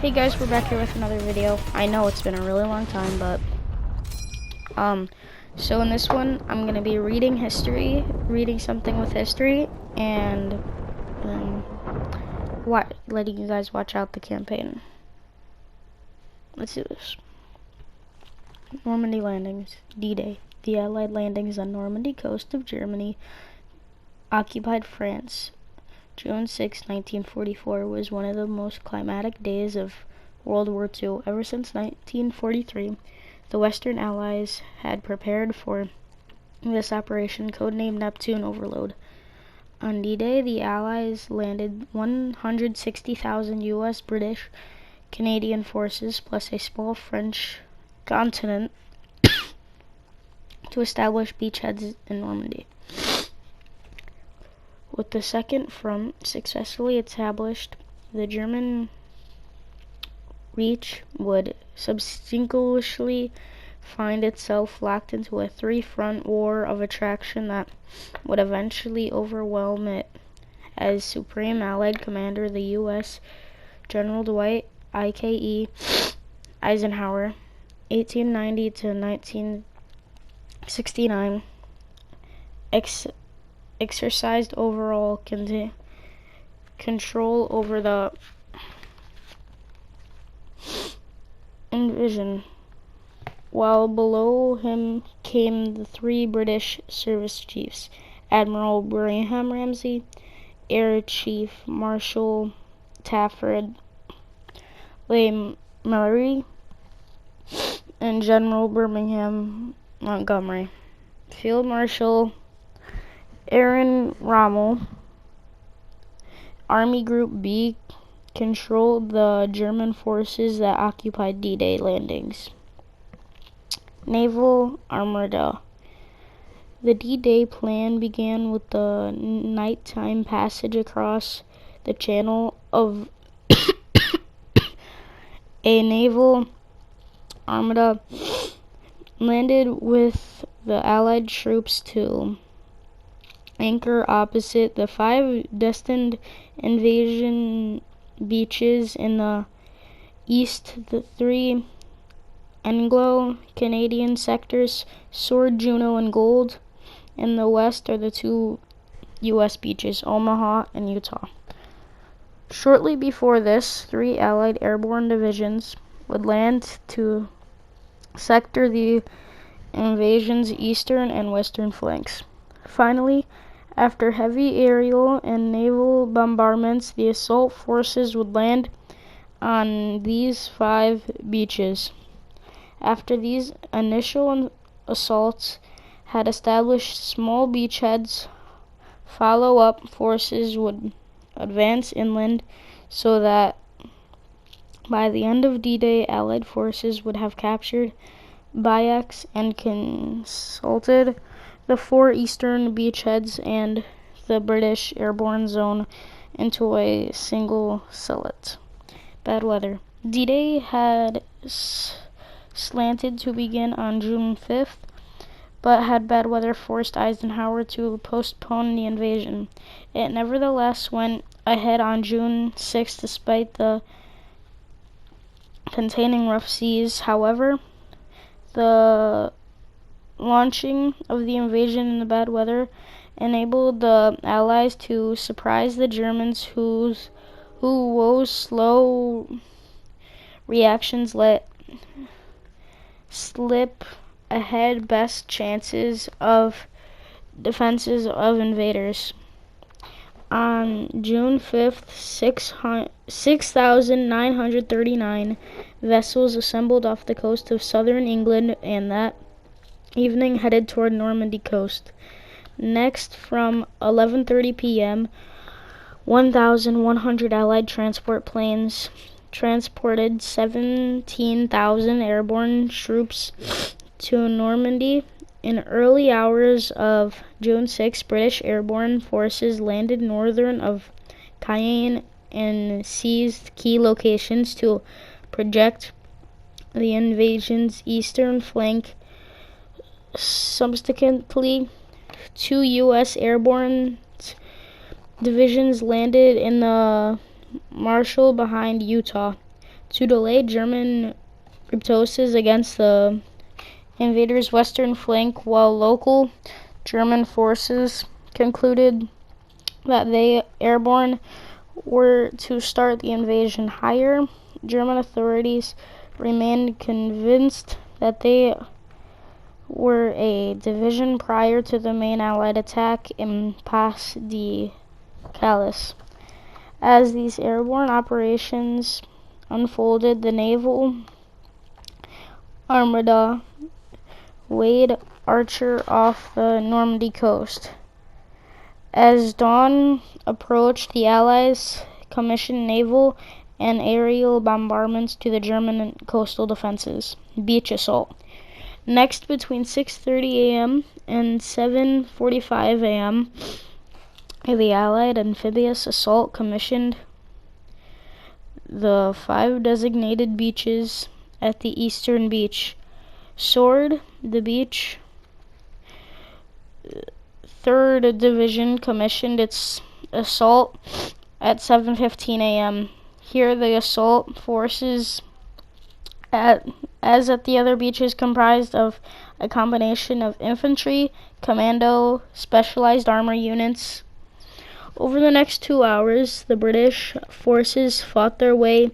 Hey guys, we're back here with another video. I know it's been a really long time, but so in this one I'm gonna be reading something with history, and letting you guys watch out the campaign. Let's do this. Normandy landings. D-Day. The Allied landings on Normandy coast of Germany occupied France. June 6, 1944 was one of the most climatic days of World War II. Ever since 1943, the Western Allies had prepared for this operation, codenamed Neptune Overlord. On D-Day, the Allies landed 160,000 U.S., British, Canadian forces, plus a small French contingent to establish beachheads in Normandy. With the Second Front successfully established, the German reach would subsequently find itself locked into a three-front war of attrition that would eventually overwhelm it. As Supreme Allied Commander, the U.S. General Dwight I.K.E. Eisenhower, 1890 to 1969, exercised overall control over the invasion, while below him came the three British service chiefs: Admiral Braham Ramsay, Air Chief Marshal Tafford Leigh-Mallory, and General Birmingham Montgomery. Field Marshal Aaron Rommel, Army Group B, controlled the German forces that occupied D-Day landings. Naval Armada. The D-Day plan began with the nighttime passage across the Channel of a naval armada landed with the Allied troops to anchor opposite the five destined invasion beaches in the east. The three Anglo-Canadian sectors, Sword, Juno, and Gold. In the west are the two U.S. beaches, Omaha and Utah. Shortly before this, three Allied airborne divisions would land to sector the invasion's eastern and western flanks. Finally, after heavy aerial and naval bombardments, the assault forces would land on these five beaches. After these initial assaults had established small beachheads, follow-up forces would advance inland, so that by the end of D-Day, Allied forces would have captured Bayeux and consulted the four eastern beachheads and the British airborne zone into a single silhouette. Bad weather. D-Day had slanted to begin on June 5th, but had bad weather forced Eisenhower to postpone the invasion. It nevertheless went ahead on June 6th despite the containing rough seas. However, the launching of the invasion in the bad weather enabled the Allies to surprise the Germans, whose slow reactions let slip ahead best chances of defenses of invaders. On June 5th, 6,939 vessels assembled off the coast of southern England, and that evening headed toward Normandy coast. Next, from 11:30 p.m., 1,100 Allied transport planes transported 17,000 airborne troops to Normandy. In early hours of June 6, British airborne forces landed northern of Cayenne and seized key locations to project the invasion's eastern flank. Subsequently, two U.S. airborne divisions landed in the Marshall behind Utah. To delay German reprisals against the invaders' western flank, while local German forces concluded that they airborne were to start the invasion higher, German authorities remained convinced that they were a division prior to the main Allied attack in Pas de Calais. As these airborne operations unfolded, the naval armada weighed Archer off the Normandy coast. As dawn approached, the Allies commissioned naval and aerial bombardments to the German coastal defenses. Beach assault. Next, between 6:30 a.m. and 7:45 a.m., the Allied amphibious assault commissioned the 5 designated beaches at the eastern beach. Sword, the beach. 3rd Division commissioned its assault at 7:15 a.m. Here, the assault forces, as at the other beaches, comprised of a combination of infantry, commando, specialized armor units. Over the next 2 hours, the British forces fought their way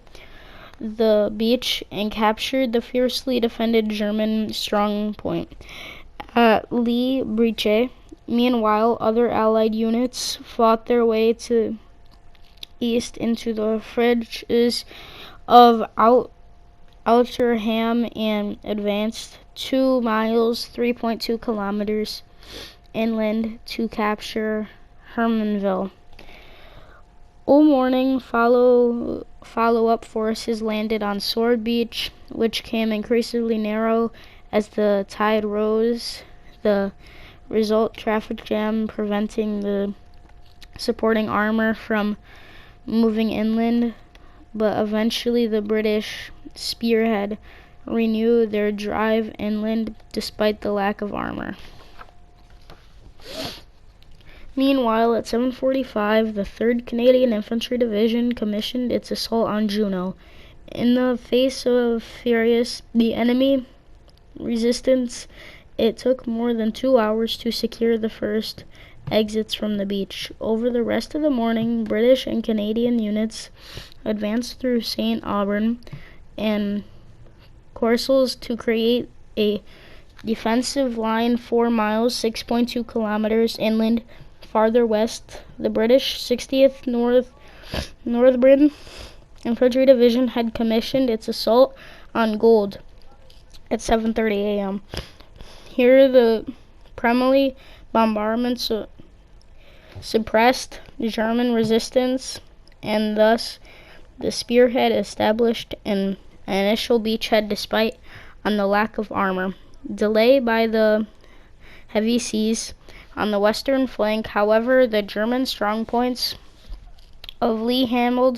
the beach and captured the fiercely defended German strong point at Le Breche. Meanwhile, other Allied units fought their way to east into the fringes of Outerham and advanced 2 miles, 3.2 kilometers inland to capture Hermanville. All morning, follow-up forces landed on Sword Beach, which became increasingly narrow as the tide rose. The result, traffic jam preventing the supporting armor from moving inland, but eventually the British spearhead renewed their drive inland despite the lack of armor. Meanwhile, at 7:45, the 3rd Canadian Infantry Division commissioned its assault on Juno. In the face of furious the enemy resistance, it took more than 2 hours to secure the first exits from the beach. Over the rest of the morning, British and Canadian units advanced through St. Aubin and Courcelles to create a defensive line 4 miles, 6.2 kilometers inland. Farther west, the British 60th Northern Infantry Division had commissioned its assault on Gold at 7:30 a.m. Here, the primary bombardments suppressed German resistance, and thus the spearhead established an initial beachhead despite on the lack of armor. Delay by the heavy seas on the western flank, however, the German strongpoints of Le Hamel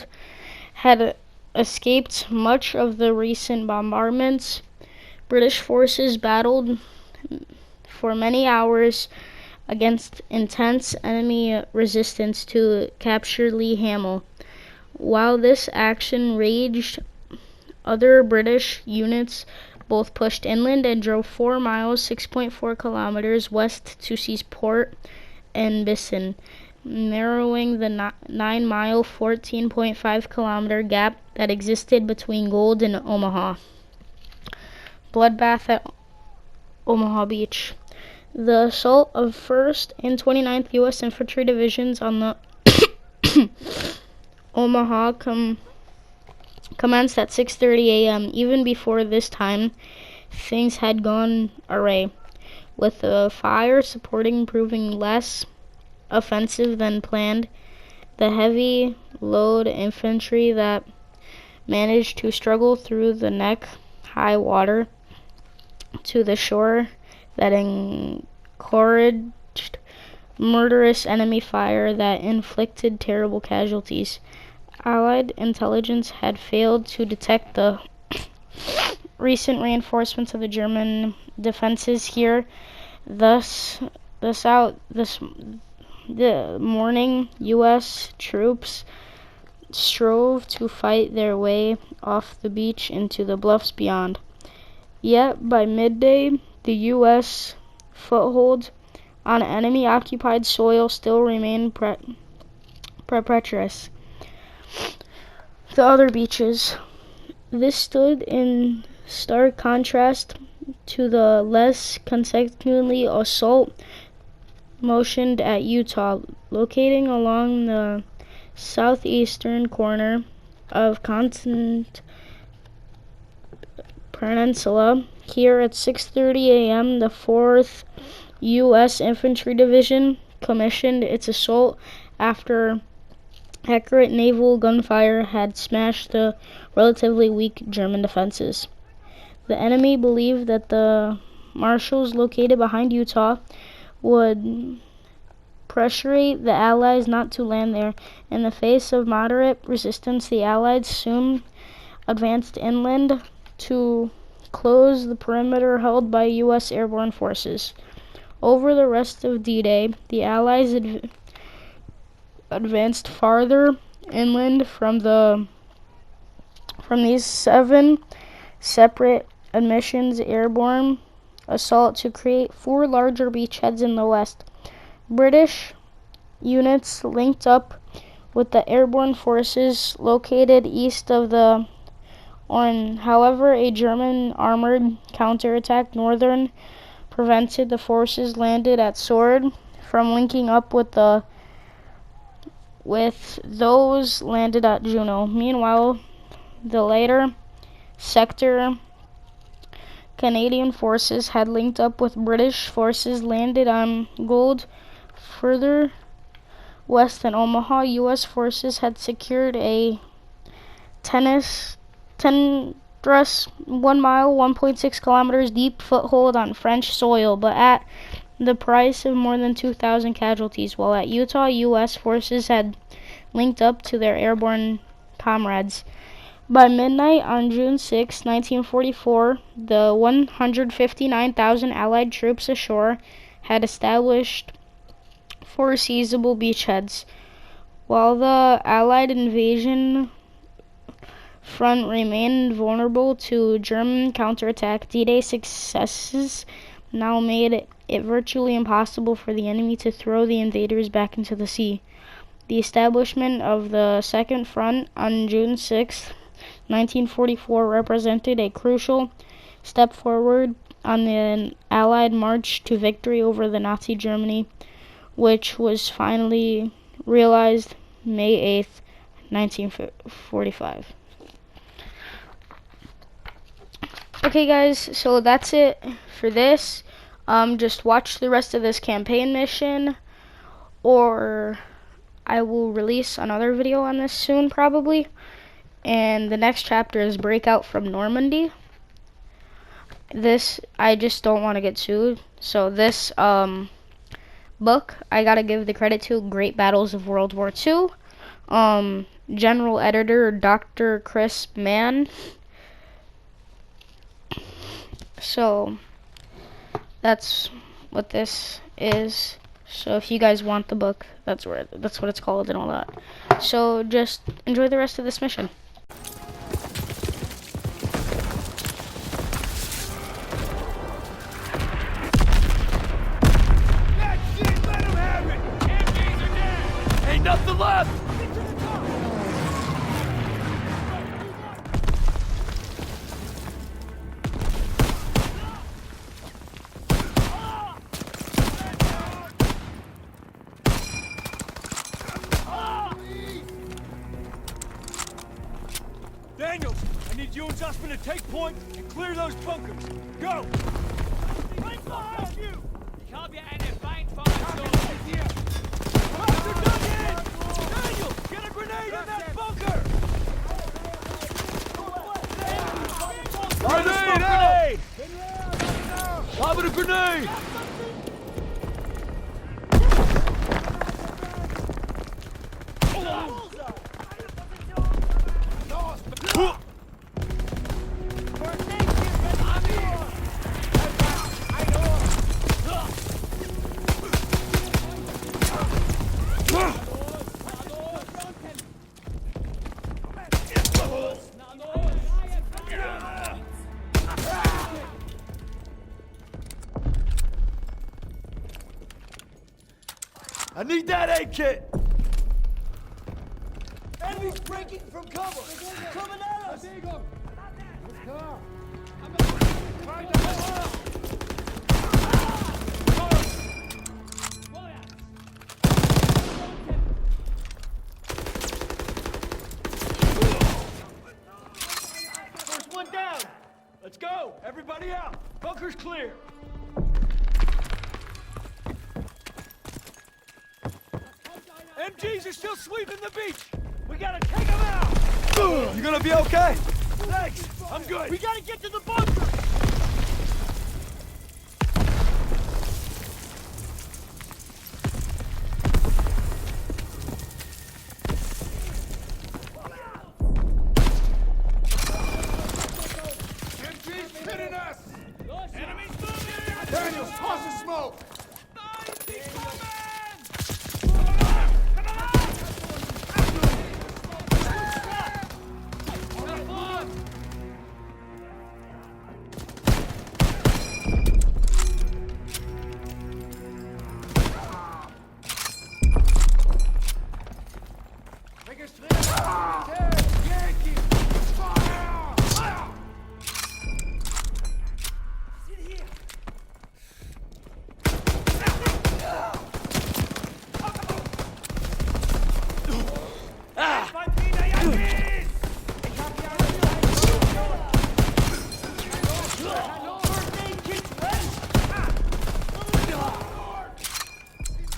had escaped much of the recent bombardments. British forces battled for many hours against intense enemy resistance to capture Le Hamel. While this action raged, other British units both pushed inland and drove 4 miles, 6.4 kilometers west to seize Port and Bisson, narrowing the 9-mile, 14.5 kilometer gap that existed between Gold and Omaha. Bloodbath at Omaha Beach. The assault of 1st and 29th U.S. Infantry Divisions on the Omaha commenced at 6:30 a.m. Even before this time, things had gone awry, with the fire supporting proving less offensive than planned. The heavy load infantry that managed to struggle through the neck-high water to the shore that encouraged murderous enemy fire that inflicted terrible casualties. Allied intelligence had failed to detect the recent reinforcements of the German defenses here. Thus, the morning, U.S. troops strove to fight their way off the beach into the bluffs beyond. Yet by midday, the U.S. foothold on enemy-occupied soil still remained treacherous. The other beaches. This stood in stark contrast to the less consequently assault motioned at Utah, locating along the southeastern corner of Continent Peninsula. Here at 6:30 a.m., the 4th U.S. Infantry Division commissioned its assault after accurate naval gunfire had smashed the relatively weak German defenses. The enemy believed that the marshals located behind Utah would pressurate the Allies not to land there. In the face of moderate resistance, the Allies soon advanced inland to close the perimeter held by U.S. airborne forces. Over the rest of D-Day, the Allies advanced farther inland from these 7 separate admissions airborne assault to create 4 larger beachheads in the west. British units linked up with the airborne forces located east of the Orne. However, a German armored counterattack northern prevented the forces landed at Sword from linking up with those landed at Juno. Meanwhile, the later sector Canadian forces had linked up with British forces landed on Gold. Further west in Omaha, U.S. forces had secured a tenuous 1 mile, 1.6 kilometers deep foothold on French soil, but at the price of more than 2,000 casualties. While at Utah, U.S. forces had linked up to their airborne comrades. By midnight on June 6, 1944, the 159,000 Allied troops ashore had established 4 seizable beachheads. While the Allied invasion front remained vulnerable to German counterattack, D-Day successes now made it virtually impossible for the enemy to throw the invaders back into the sea. The establishment of the Second Front on June 6, 1944 represented a crucial step forward on the Allied march to victory over the Nazi Germany, which was finally realized May 8, 1945. Okay guys, so that's it for this. Just watch the rest of this campaign mission, or I will release another video on this soon probably. And the next chapter is Breakout from Normandy. This, I just don't want to get sued. So this book, I gotta give the credit to Great Battles of World War II. General editor Dr. Chris Mann. So that's what this is. So if you guys want the book, that's what it's called and all that. So just enjoy the rest of this mission. Ain't nothing left! Daniels, I need you and Zussman to take point and clear those bunkers. Go! Right behind you! Ich habe hier eine Feindformation. Daniel, get a grenade in that bunker! Grenade! Lob it a grenade! I need that aid kit! Enemies breaking from cover! Coming at us! First one down! Let's go! Everybody out! Bunker's clear! MGs are still sweeping the beach! We gotta take them out! You gonna be okay? Thanks! I'm good! We gotta get to the bunker! MG's hitting us! Enemies moving! Daniels, toss the smoke!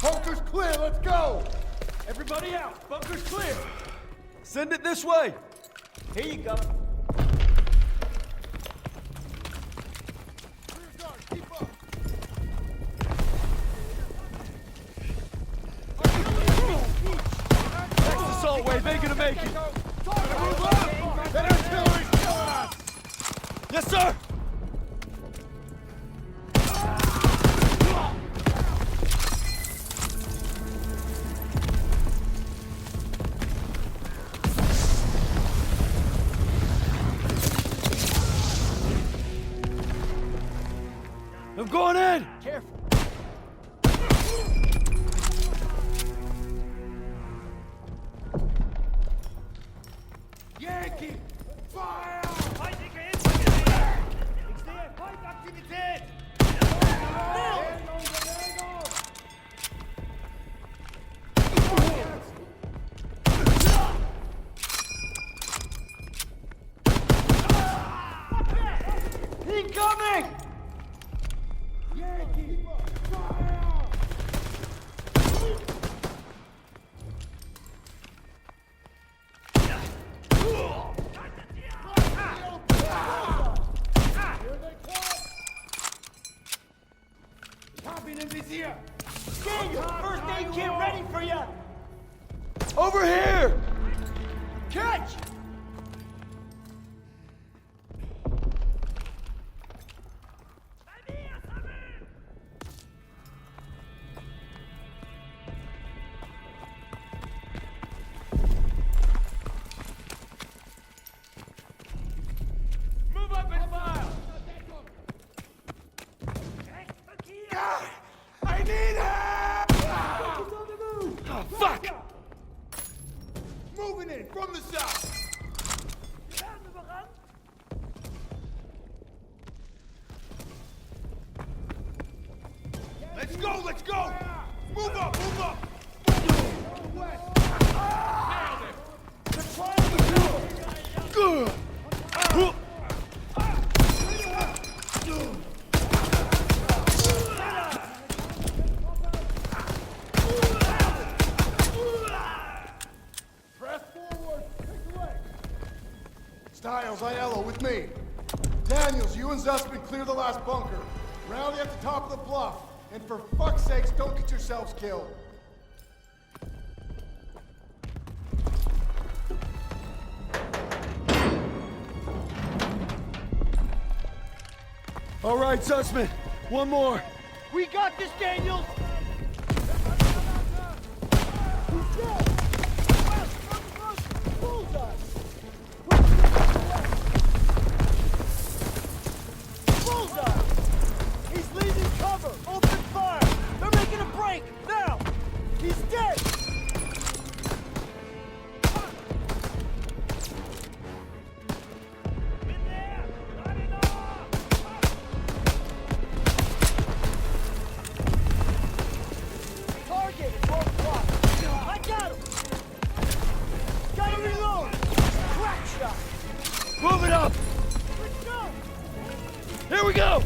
Bunker's clear, let's go! Everybody out! Bunker's clear! Send it this way! Here you go. Next assault wave ain't gonna make it! That artillery's killing us! Yes, sir! I'm going in! Careful. Yankee! Fire! Incoming! Yankee! Fire! Popping in this here! Daniel, first aid kit ready for you! Over here! Catch! Move up and fire! I need help! Oh, fuck! Moving in from the south! Let's go, let's go! Move up, move up! Good! Press forward, pick away! Styles, Aiello, with me. Daniels, you and Zussman clear the last bunker. Rally at the top of the bluff. And for fuck's sakes, don't get yourselves killed. All right, Sussman. One more. We got this, Daniels! Bullseye! He's leaving cover! Open fire! They're making a break! Now! He's up! Let's go! Here we go!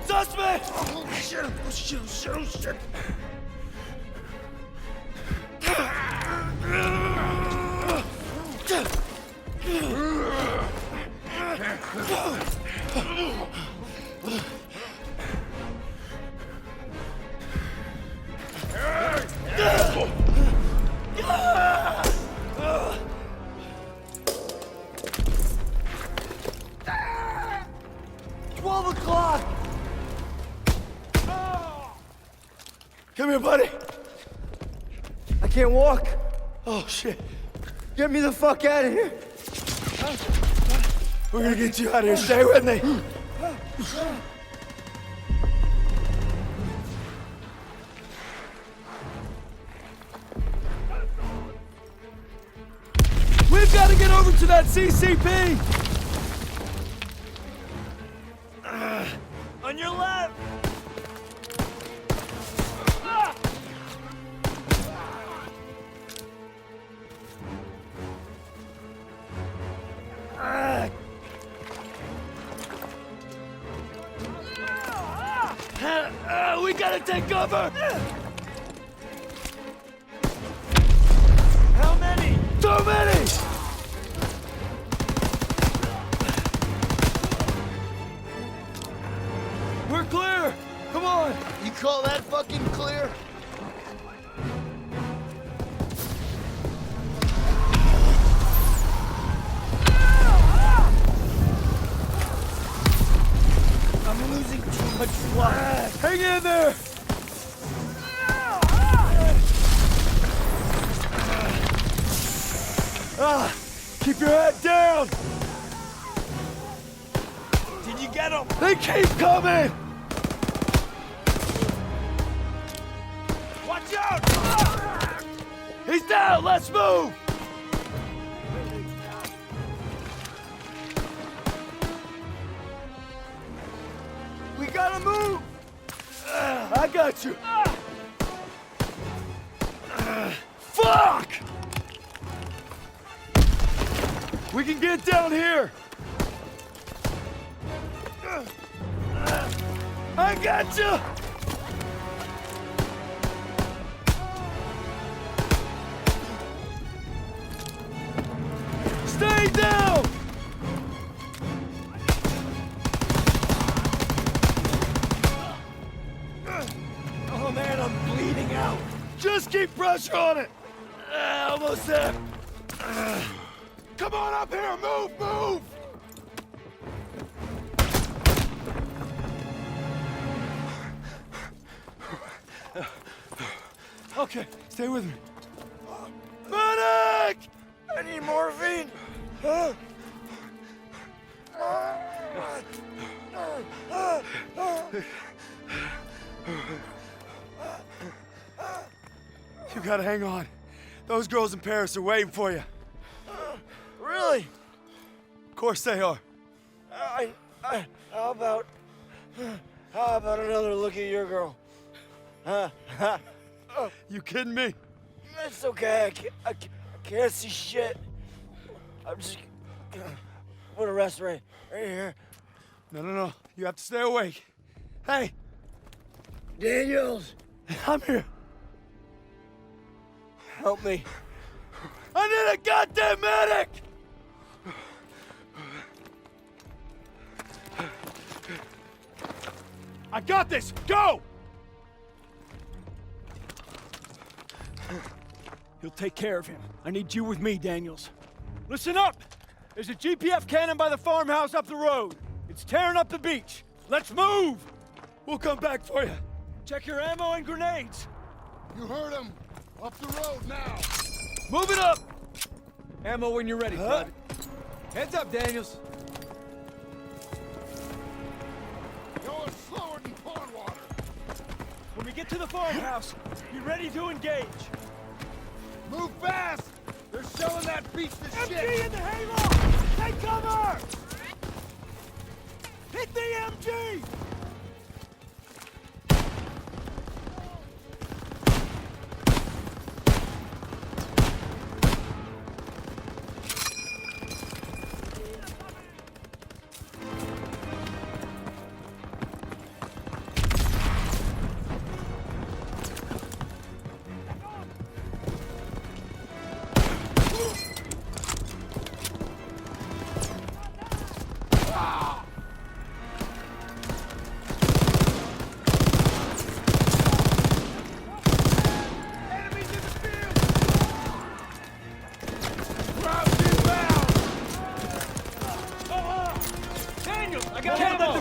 Suspect! Oh shit! Oh shit! Oh shit! Oh shit! Come here, buddy. I can't walk. Oh, shit. Get me the fuck out of here. We're gonna get you out of here. Stay with me. We've got to get over to that CCP. On your left. We gotta take cover! How many? Too many! We're clear! Come on! You call that fucking clear? I'm losing too much blood. Hang in there! Keep your head down! Did you get him? They keep coming! Watch out! He's down! Let's move! We gotta move! I got you! Fuck! We can get down here! I got you! Stay down! Oh man, I'm bleeding out. Just keep pressure on it. Almost there. Come on up here, move, move! Okay, stay with me. Medic! I need morphine. You gotta hang on. Those girls in Paris are waiting for you. Really? Of course they are. How about another look at your girl? You kidding me? It's okay. I can't see shit. I'm just gonna put a rest right here. No. You have to stay awake. Hey. Daniels. I'm here. Help me. I need a goddamn medic! I got this! Go! He'll take care of him. I need you with me, Daniels. Listen up! There's a GPF cannon by the farmhouse up the road. It's tearing up the beach. Let's move! We'll come back for you. Check your ammo and grenades. You heard him. Up the road now. Move it up! Ammo when you're ready, bud. Heads up, Daniels. Y'all are slower than pond water. When we get to the farmhouse, be ready to engage. Move fast. They're selling that beach to shit! MG in the hayloft! Take cover! Hit the MG!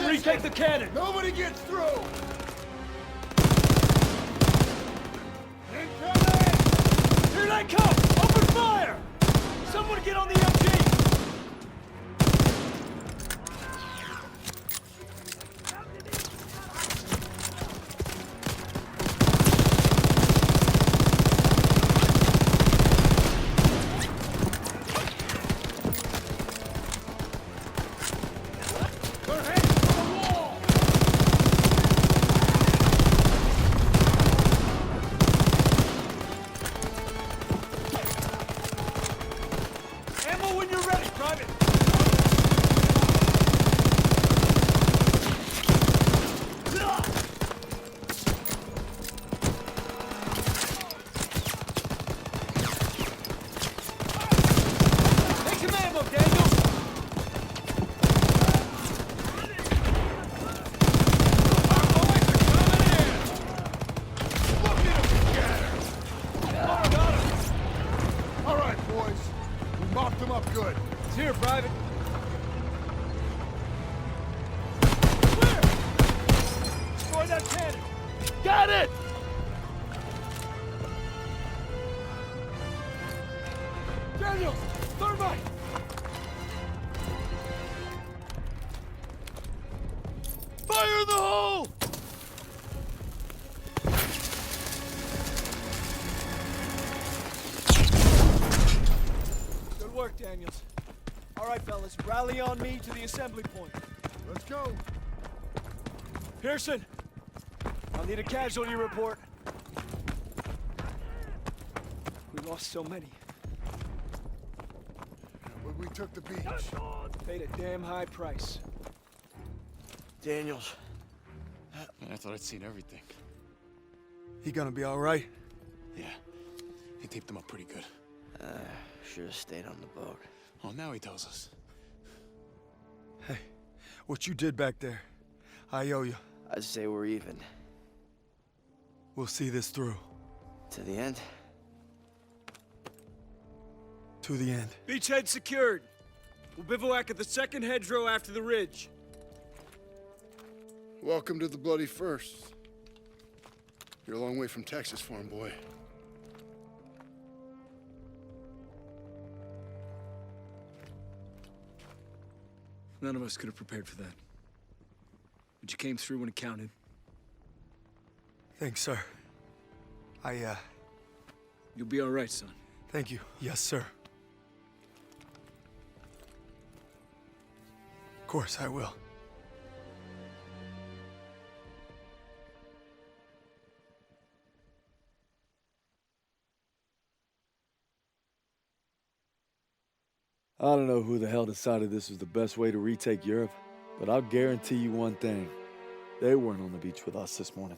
Retake the cannon! Nobody gets through! Incoming! Here they come! Open fire! Someone get on the MG! Mopped them up good. It's here, Private. Clear! Destroy that cannon! Got it! Daniels! Thermite! Fire in the hole! Good work, Daniels. All right, fellas, rally on me to the assembly point. Let's go. Pearson, I'll need a casualty report. We lost so many. But we took the beach. Paid a damn high price. Daniels. Man, I thought I'd seen everything. He gonna be all right? Yeah, he taped him up pretty good. Should have stayed on the boat. Oh, now he tells us. Hey, what you did back there, I owe you. I'd say we're even. We'll see this through. To the end? To the end. Beachhead secured. We'll bivouac at the second hedgerow after the ridge. Welcome to the bloody first. You're a long way from Texas, farm boy. None of us could have prepared for that. But you came through when it counted. Thanks, sir. You'll be all right, son. Thank you. Yes, sir. Of course I will. I don't know who the hell decided this was the best way to retake Europe, but I'll guarantee you one thing. They weren't on the beach with us this morning.